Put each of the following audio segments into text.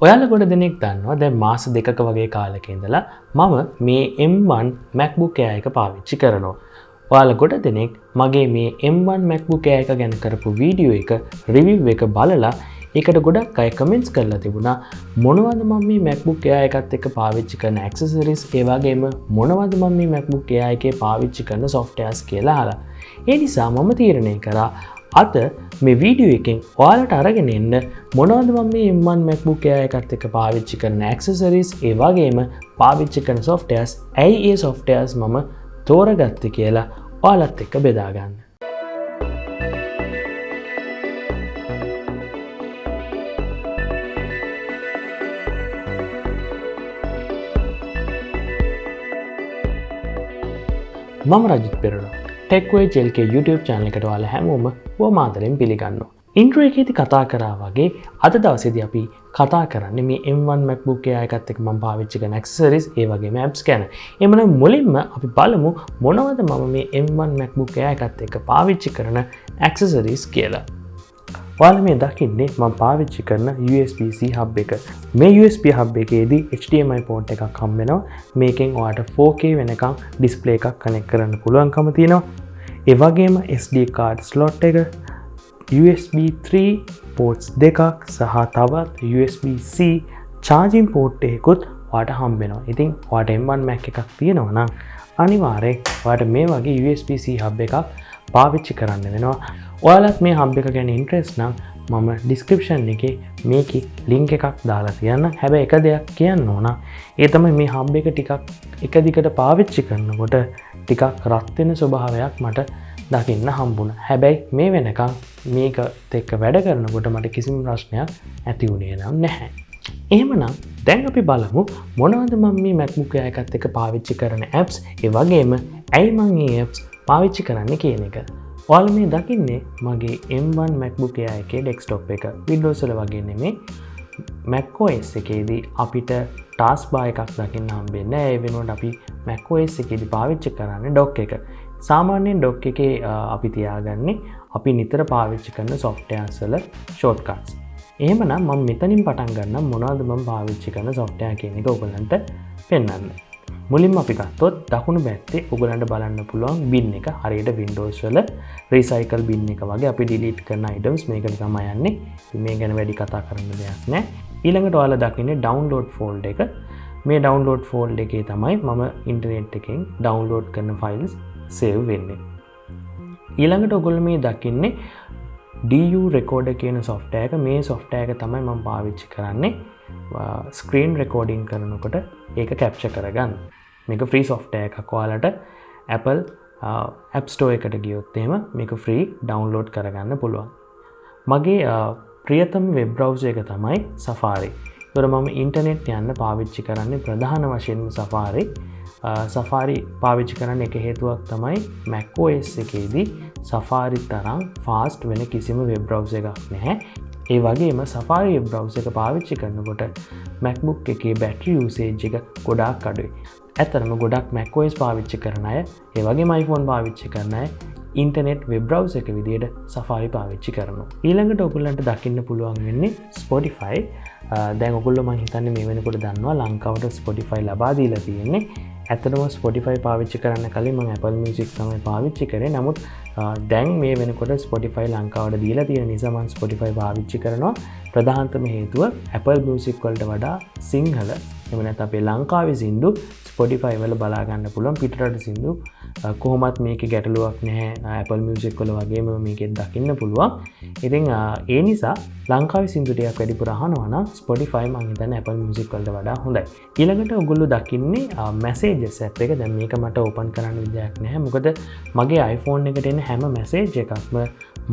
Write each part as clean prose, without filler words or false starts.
ඔයාලා ගොඩ දෙනෙක් දන්නවා දැන් මාස දෙකක වගේ කාලයක ඉඳලා මම මේ M1 MacBook Air එක පාවිච්චි කරනවා. ඔයාලා ගොඩ දෙනෙක් මගේ මේ M1 MacBook Air එක ගැන කරපු වීඩියෝ එක රිවිව් එක බලලා ඒකට ගොඩක් අය කමෙන්ට්ස් කරලා තිබුණා මොනවද මම මේ MacBook Air එකත් එක්ක පාවිච්චි කරන ඇක්සසරිස් ඒ වගේම මොනවද මම මේ MacBook Air එකේ පාවිච්චි කරන softwares කියලා අහලා. ඒ නිසා මම තීරණය කරා අද මේ වීඩියෝ එකෙන් ඔයාලට අරගෙන එන්න මොනවද මම මේ M1 MacBook Air එකත් එක්ක පාවිච්චි කරන ඇක්සසරිස් ඒ වගේම පාවිච්චි කරන softwares ඇයි ඒ softwares මම තෝරගත්තේ කියලා ඔයාලත් එක්ක බෙදා ගන්න. මම රජිත් පෙරේරා ටෙක්වේ ජෙල්කේ YouTube channel එකට ඔයාලා හැමෝම වමාදරෙන් පිළිගන්නවා. ඉන්ට්‍රෝ එකේදී කතා කරා වගේ අද දවසේදී අපි කතා කරන්නේ මේ M1 MacBook Air එකත් එක්ක මම පාවිච්චි කරන accessories ඒ වගේම apps ගැන. එhmenan මුලින්ම අපි බලමු මොනවද මම මේ M1 MacBook Air එකත් එක්ක පාවිච්චි කරන accessories කියලා. ඔයාලා මේ දකින්නේ මම පාවිච්චි කරන USB-C hub එක. මේ USB hub එකේදී HDMI port එකක් හම්බ වෙනවා. මේකෙන් ඔයාලට 4K වෙනකම් display එකක් connect කරන්න පුළුවන්කම තියෙනවා. ඒ වගේම SD card slot එක, USB 3 ports දෙකක් සහ තවත් USB-C charging port එකකුත් ඔයාලට හම්බ වෙනවා. ඉතින් ඔයාලට M1 Mac එකක් තියෙනවා නම් අනිවාර්යෙන් ඔයාලට මේ වගේ USB-C hub එකක් පාවිච්චි කරන්න වෙනවා. ඔයාලත් මේ හබ් එක ගැන ඉන්ට්‍රෙස්ට් නම් මම ඩිස්ක්‍රිප්ෂන් එකේ මේකේ ලින්ක් එකක් දාලා තියන්න. හැබැයි එක දෙයක් කියන්න ඕන. ඒ තමයි මේ හබ් එක ටිකක් එක දිගට පාවිච්චි කරනකොට ටිකක් රත් වෙන ස්වභාවයක් මට දකින්න හම්බුණා. හැබැයි මේ වෙනකන් මේකත් එක්ක වැඩ කරනකොට මට කිසිම ප්‍රශ්නයක් ඇති වුණේ නැහැ. එහෙමනම් දැන් අපි බලමු මොනවද මම මේ MacBook Air එකත් එක්ක පාවිච්චි කරන apps ඒ වගේම ඇයි මම මේ apps පාවිච්චි කරන්නේ කියන එක. ඔයාලා මේ දකින්නේ මගේ M1 MacBook Air එකේ desktop එක. Windows වල වගේ නෙමෙයි. macOS එකේදී අපිට taskbar එකක් දකින්න හම්බෙන්නේ නැහැ. ඒ වෙනුවට අපි macOS එකේදී පාවිච්චි කරන්නේ dock එක. සාමාන්‍යයෙන් dock එකේ අපි තියාගන්නේ අපි නිතර පාවිච්චි කරන softwares වල shortcuts. එහෙමනම් මම මෙතනින් පටන් ගන්නම් මොනවද මම පාවිච්චි කරන software කියන එක ඔයගලන්ට පෙන්වන්න. මුලින්ම අපි ගත්තොත් දකුණු පැත්තේ ඔයගලන්ට බලන්න පුළුවන් bin එක. හරියට Windows වල recycle bin එක වගේ අපි delete කරන items මේකට තමයි යන්නේ. මේ ගැන වැඩි කතා කරන්න දෙයක් නැහැ. ඊළඟට ඔයාලා දකින්නේ download folder එක. මේ download folder එකේ තමයි මම internet එකෙන් download කරන files save වෙන්නේ. ඊළඟට ඔයගොල්ලෝ මේ දකින්නේ DU recorder කියන software එක. මේ software එක තමයි මම පාවිච්චි කරන්නේ screen recording කරනකොට ඒක capture කරගන්න. මේක free software එකක්. ඔයාලට Apple App Store එකට ගියොත් එහෙම මේක free download කරගන්න පුළුවන්. මගේ ප්‍රියතම web browser එක තමයි Safari. ඒතර මම internet යන්න පාවිච්චි කරන්නේ ප්‍රධාන වශයෙන්ම Safari. Safari පාවිච්චි කරන්න එක හේතුවක් තමයි macOS එකේදී Safari තරම් fast වෙන කිසිම web browser එකක් නැහැ. ඒ වගේම Safari web browser එක පාවිච්චි කරනකොට MacBook එකේ battery usage එක ගොඩාක් අඩුයි. ඇත්තටම ගොඩක් macOS පාවිච්චි කරන අය, ඒ වගේම iPhone පාවිච්චි කරන අය internet web browser එක විදියට Safari පාවිච්චි කරනවා. ඊළඟට ඔයගොල්ලන්ට දකින්න පුළුවන් වෙන්නේ Spotify. දැන් ඔයගොල්ලෝ මම හිතන්නේ මේ වෙනකොට දන්නවා ලංකාවට Spotify ලබා දීලා තියෙන්නේ. ඇත්තටම Spotify පාවිච්චි කරන්න කලින් මම Apple Music තමයි පාවිච්චි කරේ. නමුත් දැන් මේ වෙනකොට Spotify ලංකාවට දීලා තියෙන නිසා මම Spotify පාවිච්චි කරනවා. ප්‍රධානතම හේතුව Apple Music වලට වඩා සිංහල එහෙම නැත්නම් අපේ ලංකාවේ සින්දු Spotify වල බලා ගන්න පුළුවන්. පිටරට සින්දු කොහොමත් මේකේ ගැටලුවක් නැහැ. Apple Music වල වගේම මේකෙන් දකින්න පුළුවන්. ඉතින් ඒ නිසා ලංකාවේ සින්දු ටිකක් වැඩිපුර අහනවා නම් Spotify මම හිතන්නේ Apple Music වලට වඩා හොඳයි. ඊළඟට ඔයගොල්ලෝ දකින්නේ Messages app එක. දැන් මේක මට open කරන්න විදියක් නැහැ. මොකද මගේ iPhone එකට එන හැම message එකක්ම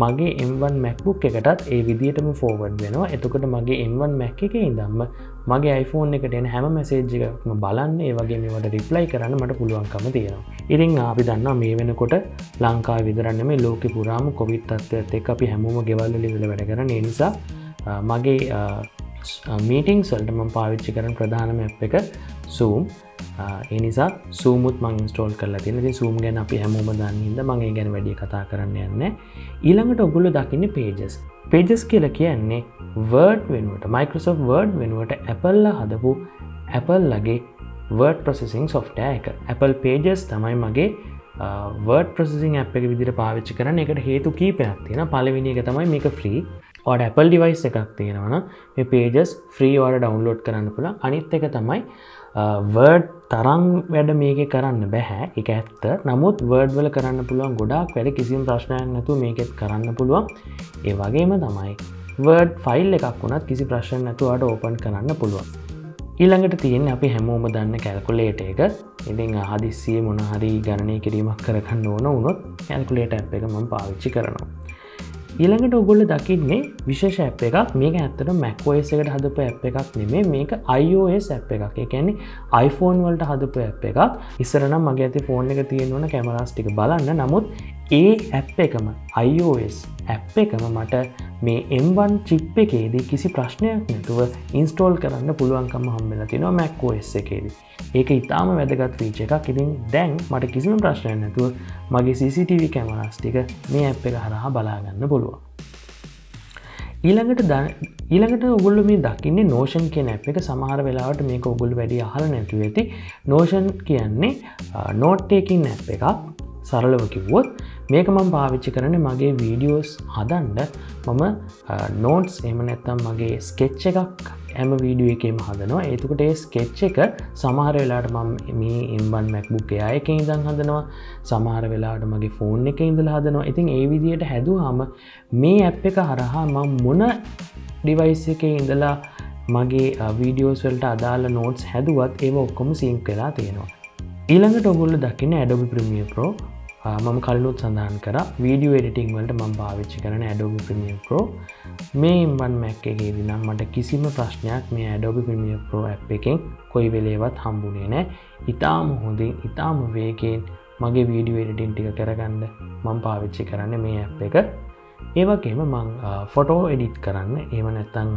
මගේ M1 MacBook එකටත් ඒ විදිහටම forward වෙනවා. එතකොට මගේ M1 Mac එකේ ඉඳන්ම මගේ iPhone එකට එන හැම message එකක්ම බලන්න, ඒ වගේ මේවට reply කරන්න මට පුළුවන්කම තියෙනවා. ඉතින් අපි දන්නවා මේ වෙනකොට ලංකාවේ විතරක් නෙමෙයි ලෝකෙ පුරාම COVID තත්ත්වයත් එක්ක අපි හැමෝම ගෙවල් වල ඉඳලා වැඩ කරන. ඒ නිසා මගේ මීටිංස් වලට මම පාවිච්චි කරන ප්‍රධානම ඇප් එක Zoom. ඒ නිසා Zoom උත් මම ඉන්ස්ටෝල් කරලා තියෙනවා. ඉතින් Zoom ගැන අපි හැමෝම දන්න හින්දා මම ඒ ගැන වැඩි කතා කරන්න යන්නේ. ඊළඟට ඔයගොල්ලෝ දකින්නේ Pages. Pages කියලා කියන්නේ Word වෙනුවට Microsoft Word වෙනුවට Apple ලා හදපු Apple ලගේ word processing software එක. Apple Pages තමයි මගේ word processing app එක විදිහට පාවිච්චි කරන්නේ. ඒකට හේතු කීපයක් තියෙනවා. පළවෙනි එක තමයි මේක free. ඔයාලට Apple device එකක් තියෙනවා නම් මේ Pages free ඔයාලට download කරන්න පුළුවන්. අනිත් එක තමයි Word තරම් වැඩ මේකේ කරන්න බෑ. ඒක ඇත්ත. නමුත් Word වල කරන්න පුළුවන් ගොඩාක් වැඩ කිසිම ප්‍රශ්නයක් නැතුව මේකෙත් කරන්න පුළුවන්. ඒ වගේම තමයි Word file එකක් වුණත් කිසි ප්‍රශ්නයක් නැතුව ඔයාලට open කරන්න පුළුවන්. ඊළඟට තියෙන්නේ අපි හැමෝම දන්න calculator එක. ඉතින් හදිස්සියේ මොන හරි ගණනය කිරීමක් කරගන්න ඕන වුණොත් calculator app එක මම පාවිච්චි කරනවා. ඊළඟට ඔයගොල්ලෝ දකින්නේ විශේෂ app එකක්. මේක ඇත්තටම macOS එකට හදපු app එකක් නෙමෙයි. මේක iOS app එකක්. ඒ කියන්නේ iPhone වලට හදපු app එකක්. ඉස්සර නම් මගේ අතේ phone එක තියෙන ඕන කැමරාස් ටික බලන්න. නමුත් ඒ app එකම iOS app එකම මට මේ M1 chip එකේදී කිසි ප්‍රශ්නයක් නැතුව install කරන්න පුළුවන්කම හම්බෙලා තිනවා macOS එකේදී. ඒක ඉතාම වැදගත් feature එකක්. ඉතින් දැන් මට කිසිම ප්‍රශ්නයක් නැතුව මගේ CCTV කැමරාස් ටික මේ app එක හරහා බලා ගන්න පුළුවන්. ඊළඟට ඔයගොල්ලෝ මේ දකින්නේ Notion කියන app එක. සමහර වෙලාවට මේක ඔයගොල්ලෝ වැඩි අහලා නැතුව ඇති. Notion කියන්නේ note taking app එකක්. සරලව කිව්වොත් මේක මම පාවිච්චි කරන්නේ මගේ වීඩියෝස් හදන්න. මම notes එහෙම නැත්නම් මගේ sketch එකක් හැම වීඩියෝ එකේම හදනවා. එතකොට ඒ sketch එක සමහර වෙලාවට මම මේ M1 MacBook Air එකේ ඉඳන් හදනවා. සමහර වෙලාවට මගේ phone එකේ ඉඳලා හදනවා. ඉතින් ඒ විදිහට හැදුවාම මේ app එක හරහා මම මොන device එකේ ඉඳලා මගේ වීඩියෝස් වලට අදාළ notes හැදුවත් ඒව ඔක්කොම sync වෙලා තියෙනවා. ඊළඟට ඔයගොල්ලෝ දකින්නේ Adobe Premiere Pro. මම කලිනුත් සඳහන් කරා වීඩියෝ එඩිටිං වලට මම පාවිච්චි කරන Adobe Premiere Pro. මේ M1 Mac එකේදී නම් මට කිසිම ප්‍රශ්නයක් මේ Adobe Premiere Pro app එකෙන් කොයි වෙලේවත් හම්බුනේ නැහැ. ඉතාම හොඳින් ඉතාම වේගයෙන් මගේ වීඩියෝ එඩිටිං ටික කරගන්න මම පාවිච්චි කරන්නේ මේ app එක. ඒ වගේම මම ෆොටෝ එඩිට් කරන්න, එහෙම නැත්නම්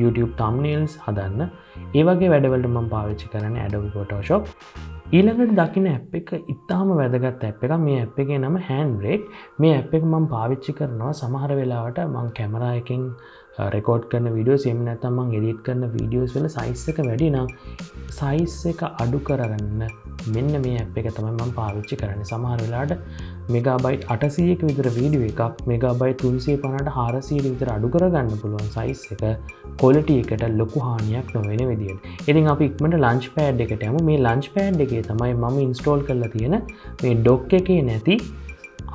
YouTube thumbnails හදන්න, ඒ වගේ වැඩවලට මම පාවිච්චි කරන්නේ Adobe Photoshop. ඊළඟට දකින්න app එක ඉතාම වැදගත් app එකක්. මේ app එකේ නම Handbrake. මේ app එක මම පාවිච්චි කරනවා සමහර වෙලාවට මම කැමරා එකෙන් රෙකෝඩ් කරන වීඩියෝස් එහෙම නැත්නම් මම එඩිට් කරන වීඩියෝස් වල සයිස් එක වැඩි නම් සයිස් එක අඩු කරගන්න මෙන්න මේ app එක තමයි මම පාවිච්චි කරන්නේ. සමහර වෙලාවට මෙගාබයිට් 800ක විතර වීඩියෝ එකක් මෙගාබයිට් 350ට 400ට විතර අඩු කරගන්න පුළුවන් සයිස් එක quality එකට ලොකු හානියක් නොවන විදියට. ඉතින් අපි ඉක්මනට launchpad එකට යමු. මේ launchpad එකේ තමයි මම install කරලා තියෙන මේ dock එකේ නැති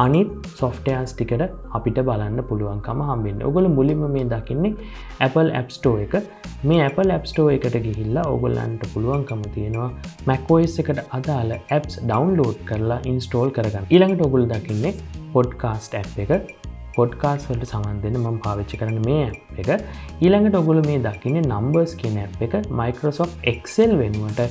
අනිත් softwares ටිකට අපිට බලන්න පුළුවන්කම හම්බෙන්නේ. ඔයගොල්ලෝ මුලින්ම මේ දකින්නේ Apple App Store එක. මේ Apple App Store එකට ගිහිල්ලා ඔයගොල්ලන්ට පුළුවන්කම තියෙනවා macOS එකට අදාළ apps download කරලා install කරගන්න. ඊළඟට ඔයගොල්ලෝ දකින්නේ podcast app එක. podcast වලට සම්බන්ධ වෙන්න මම පාවිච්චි කරන්නේ මේ app එක. ඊළඟට ඔයගොල්ලෝ මේ දකින්නේ numbers කියන app එක. Microsoft Excel වෙනුවට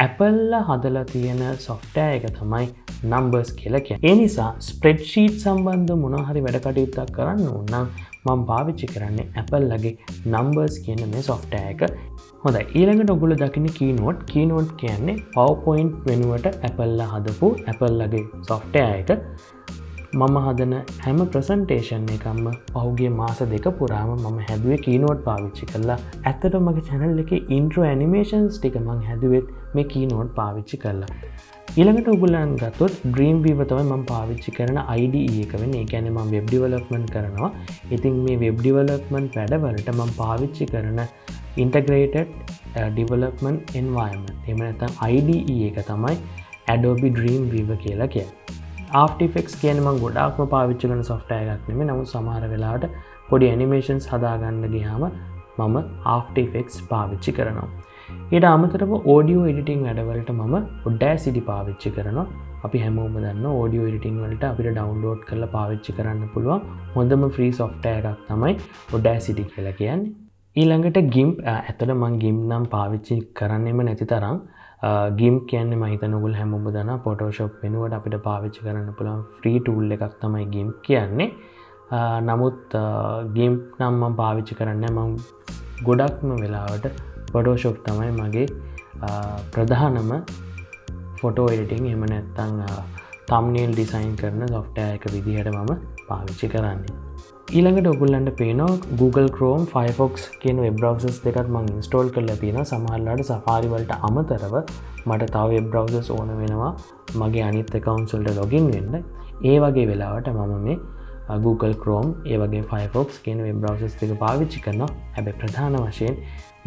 Apple ලා හදලා තියෙන software එක තමයි numbers කියලා කියන්නේ. ඒ නිසා spreadsheet සම්බන්ධ මොනවා හරි වැඩ කටයුත්තක් කරන්න ඕන නම් මම පාවිච්චි කරන්නේ Apple ලගේ numbers කියන මේ software එක. හොඳයි. ඊළඟට ඔයගොල්ලෝ දකින්නේ Keynote. Keynote කියන්නේ PowerPoint වෙනුවට Apple ලා හදපු Apple ලගේ software එක. මම හදන හැම ප්‍රසන්ටේෂන් එකක්ම පහුගිය මාස දෙක පුරාම මම හැදුවේ Keynote පාවිච්චි කරලා. ඇත්තටම මගේ channel එකේ intro animations ටික මම හැදුවෙත් මේ Keynote පාවිච්චි කරලා. ඊළඟට ඔයගොල්ලන් ගත්තොත් Dreamweaver තමයි මම පාවිච්චි කරන IDE එක වෙන්නේ. ඒ කියන්නේ මම web development කරනවා. ඉතින් මේ web development වැඩවලට මම පාවිච්චි කරන integrated development environment එහෙම නැත්නම් IDE එක තමයි Adobe Dreamweaver කියලා කියන්නේ. After Effects කියන්නේ මම ගොඩාක්ම පාවිච්චි කරන software එකක් නෙමෙයි. නමුත් සමහර වෙලාවට පොඩි animations හදාගන්න ගියාම මම After Effects පාවිච්චි කරනවා. ඊට අමතරව audio editing වැඩවලට මම Audacity පාවිච්චි කරනවා. අපි හැමෝම දන්නවා audio editing වලට අපිට download කරලා පාවිච්චි කරන්න පුළුවන් හොඳම free software එකක් තමයි Audacity කියලා කියන්නේ. ඊළඟට GIMP. ඇත්තට මම GIMP නම් පාවිච්චි කරන්නෙම නැති තරම්. GIMP කියන්නේ මම හිතන ඔයගොල්ලෝ හැමෝම දන්නා Photoshop වෙනුවට අපිට පාවිච්චි කරන්න පුළුවන් free tool එකක් තමයි GIMP කියන්නේ. නමුත් GIMP නම් මම පාවිච්චි කරන්නේ මම ගොඩක්ම වෙලාවට ෆොටෝෂොප් තමයි මගේ ප්‍රධානම ෆොටෝ එඩිටිං එහෙම නැත්නම් තම්නේල් ඩිසයින් කරන software එක විදිහට මම පාවිච්චි කරන්නේ. ඊළඟට ඔයගොල්ලන්ට පේනවා Google Chrome, Firefox කියන වෙබ් බ්‍රවුසර්ස් දෙකත් මම ඉන්ස්ටෝල් කරලා තියෙනවා. සමහරවිට Safari වලට අමතරව මට තව වෙබ් බ්‍රවුසර්ස් ඕන වෙනවා මගේ අනිත් accounts වලට login වෙන්න. ඒ වගේ වෙලාවට මම මේ Google Chrome ඒ වගේ Firefox කියන වෙබ් බ්‍රවුසර්ස් දෙක පාවිච්චි කරනවා. හැබැයි ප්‍රධාන වශයෙන්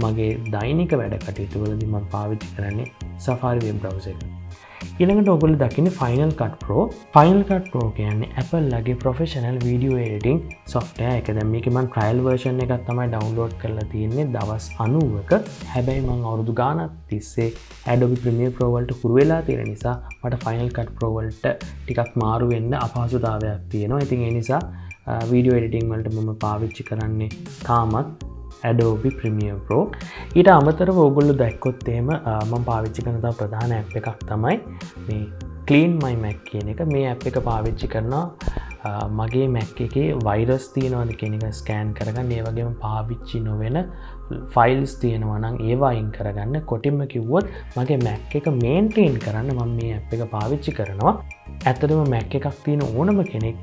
මගේ දෛනික වැඩ කටයුතු වලදී මම පාවිච්චි කරන්නේ Safari වෙබ් බ්‍රවුසර් එක. ඊළඟට ඔයගොල්ලෝ දකින්නේ Final Cut Pro. Final Cut Pro කියන්නේ Apple ලගේ professional video editing software එක. දැන් මේකේ මම trial version එකක් තමයි download කරලා තියෙන්නේ දවස් 90ක. හැබැයි මම අවුරුදු ගාණක් තිස්සේ Adobe Premiere Pro වලට හුරු වෙලා තියෙන නිසා මට Final Cut Pro වලට ටිකක් මාරු වෙන්න අපහසුතාවයක් තියෙනවා. ඉතින් ඒ නිසා video editing වලට මම පාවිච්චි කරන්නේ තාමත් Adobe Premiere Pro. ඊට අමතරව ඔයගොල්ලෝ දැක්කොත් එහෙම මම පාවිච්චි කරන තව ප්‍රධාන app එකක් තමයි මේ Clean My Mac කියන එක. මේ app එක පාවිච්චි කරනවා මගේ Mac එකේ virus තියෙනවද කියන එක scan කරගන්න. ඒ වගේම පාවිච්චි නොවන files තියෙනවා නම් ඒවා අයින් කරගන්න. කොටින්ම කිව්වොත් මගේ Mac එක maintain කරන්න මම මේ app එක පාවිච්චි කරනවා. ඇත්තටම Mac එකක් තියෙන ඕනම කෙනෙක්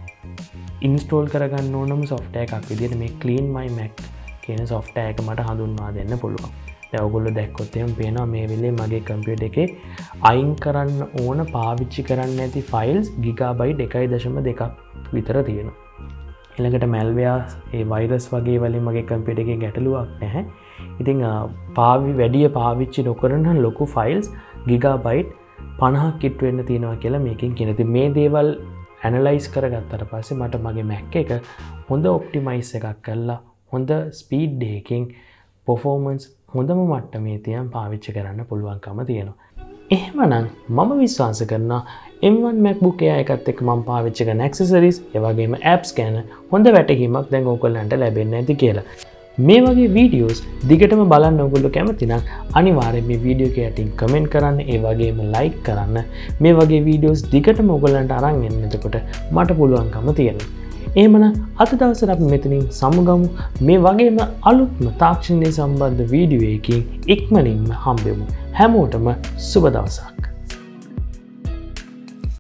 install කරගන්න ඕනම software එකක් විදිහට මේ Clean My Mac කියන software එක මට හඳුන්වා දෙන්න පුළුවන්. දැන් ඔයගොල්ලෝ දැක්කොත් එහෙම පේනවා මේ වෙලේ මගේ කම්පියුටර් එකේ අයින් කරන්න ඕන පාවිච්චි කරන්න නැති files gigabyte 1.2ක් විතර තියෙනවා. ඊළඟට malware ඒ virus වගේ වලින් මගේ කම්පියුටර් එකේ ගැටලුවක් නැහැ. ඉතින් වැඩි පාවිච්චි නොකරන ලොකු files gigabyte 50ක් ඉට් වෙන්න තියෙනවා කියලා මේකෙන් කියන. ඉතින් මේ දේවල් ඇනලයිස් කරගත්තට පස්සේ මට මගේ Mac එක හොඳ ඔප්ටිමයිස් එකක් කරලා හොඳ ස්පීඩ් එකකින් පර්ෆෝමන්ස් හොඳම මට්ටමේ තියන් පාවිච්චි කරන්න පුළුවන්කම තියෙනවා. එහෙමනම් මම විශ්වාස කරනවා M1 MacBook Air එකත් එක්ක මම පාවිච්චි කරන accessories ඒ වගේම apps ගැන හොඳ වැටහීමක් දැන් ඔයගොල්ලන්ට ලැබෙන්න ඇති කියලා. මේ වගේ වීඩියෝස් දිගටම බලන්න ඔයගොල්ලෝ කැමති නම් අනිවාර්යෙන් මේ වීඩියෝ එක යටින් කමෙන්ට් කරන්න, ඒ වගේම ලයික් කරන්න. මේ වගේ වීඩියෝස් දිගටම ඔයගොල්ලන්ට අරන් එන්න. එතකොට මට පුළුවන්කම තියෙනවා. එහෙමනම් අද දවසට අපි මෙතනින් සමුගමු. මේ වගේම අලුත්ම තාක්ෂණය සම්බන්ධ වීඩියෝ එකකින් ඉක්මනින්ම හම්බෙමු. හැමෝටම සුබ දවසක්.